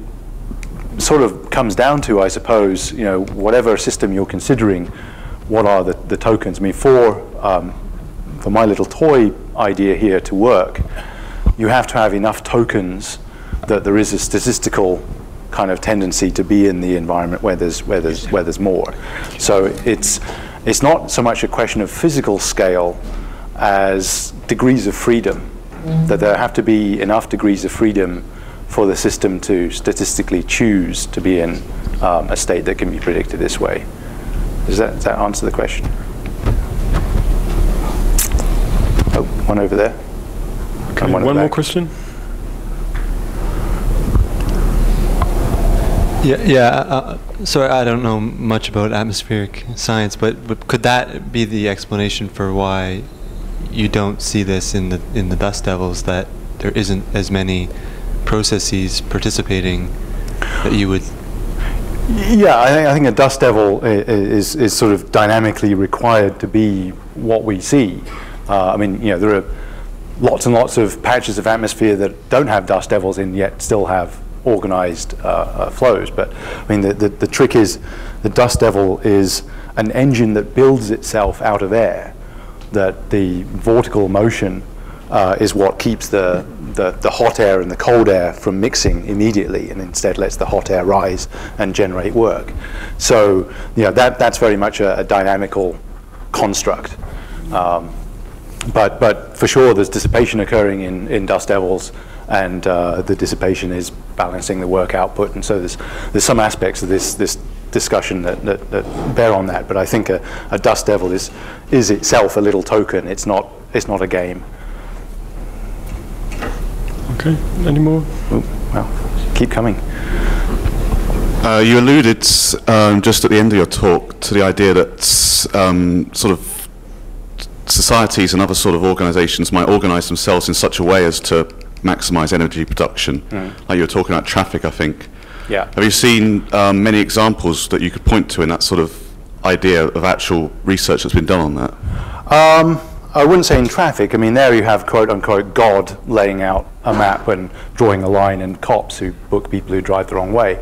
sort of comes down to, I suppose, whatever system you're considering, what are the tokens? I mean, for my little toy idea here to work, you have to have enough tokens that there is a statistical kind of tendency to be in the environment where there's more. So it's not so much a question of physical scale as degrees of freedom, that there have to be enough degrees of freedom for the system to statistically choose to be in a state that can be predicted this way. Does that answer the question? Oh, one over there. Okay, one more question. Sorry, I don't know much about atmospheric science, but could that be the explanation for why you don't see this in the dust devils, that there isn't as many processes participating that you would? Yeah, I think a dust devil is sort of dynamically required to be what we see. I mean, there are lots and lots of patches of atmosphere that don't have dust devils and yet still have organized flows. But I mean, the trick is the dust devil is an engine that builds itself out of air, that the vortical motion is what keeps the hot air and the cold air from mixing immediately, and instead lets the hot air rise and generate work. So that's very much a dynamical construct. But for sure there's dissipation occurring in dust devils, and the dissipation is balancing the work output, and so there's some aspects of this discussion that bear on that. But I think a dust devil is itself a little token. It's not a game. Okay, any more? Oh, well, keep coming. You alluded just at the end of your talk to the idea that sort of societies and other sort of organizations might organize themselves in such a way as to maximize energy production. Like you were talking about traffic, I think. Yeah. Have you seen many examples that you could point to in that sort of idea of actual research that's been done on that? I wouldn't say in traffic. I mean, there you have quote-unquote God laying out a map and drawing a line, and cops who book people who drive the wrong way.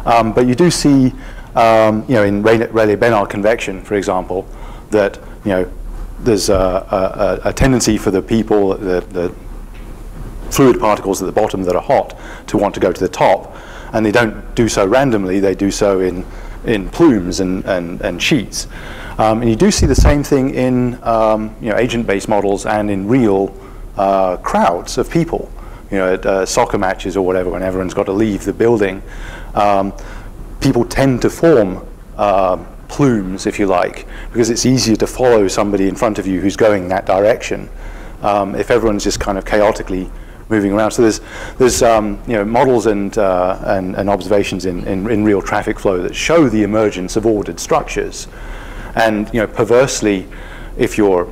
But you do see, in Rayleigh-Benard convection, for example, that there's a tendency for the people, the fluid particles at the bottom that are hot, to want to go to the top, and they don't do so randomly. They do so in plumes and sheets. And you do see the same thing in agent-based models and in real crowds of people. At soccer matches or whatever, when everyone's got to leave the building, people tend to form plumes, if you like, because it's easier to follow somebody in front of you who's going that direction if everyone's just kind of chaotically moving around. So there's models and observations in real traffic flow that show the emergence of ordered structures. And perversely, if you're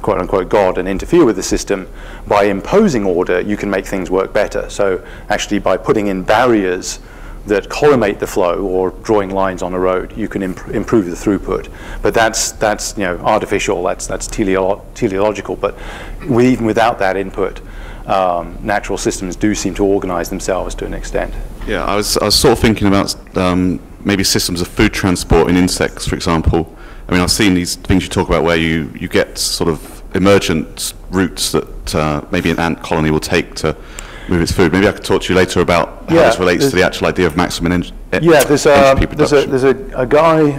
quote unquote God and interfere with the system, by imposing order you can make things work better. So actually by putting in barriers that collimate the flow, or drawing lines on a road, you can improve the throughput. But that's artificial, that's teleological. But even without that input, natural systems do seem to organize themselves to an extent. Yeah, I was sort of thinking about maybe systems of food transport in insects, for example. I mean, I've seen these things you talk about where you get sort of emergent routes that maybe an ant colony will take to move its food. Maybe I could talk to you later about how this relates to the actual idea of maximum entropy production. There's a guy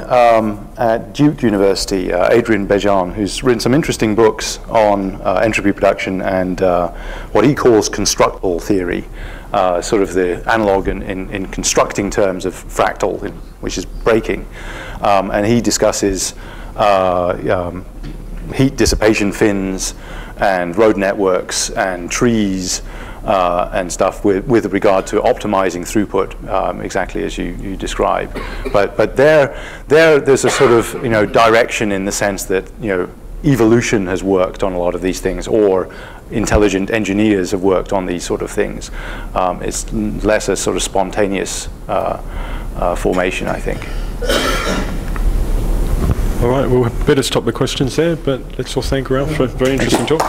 at Duke University, Adrian Bejan, who's written some interesting books on entropy production and what he calls constructal theory, sort of the analog in constructing terms of fractal, which is breaking. And he discusses heat dissipation fins and road networks and trees and stuff with regard to optimizing throughput, exactly as you describe. But there's a sort of direction in the sense that evolution has worked on a lot of these things, or intelligent engineers have worked on these sort of things. It's less a sort of spontaneous formation, I think. All right, we'll better stop the questions there, but let's all thank Ralph for a very interesting talk.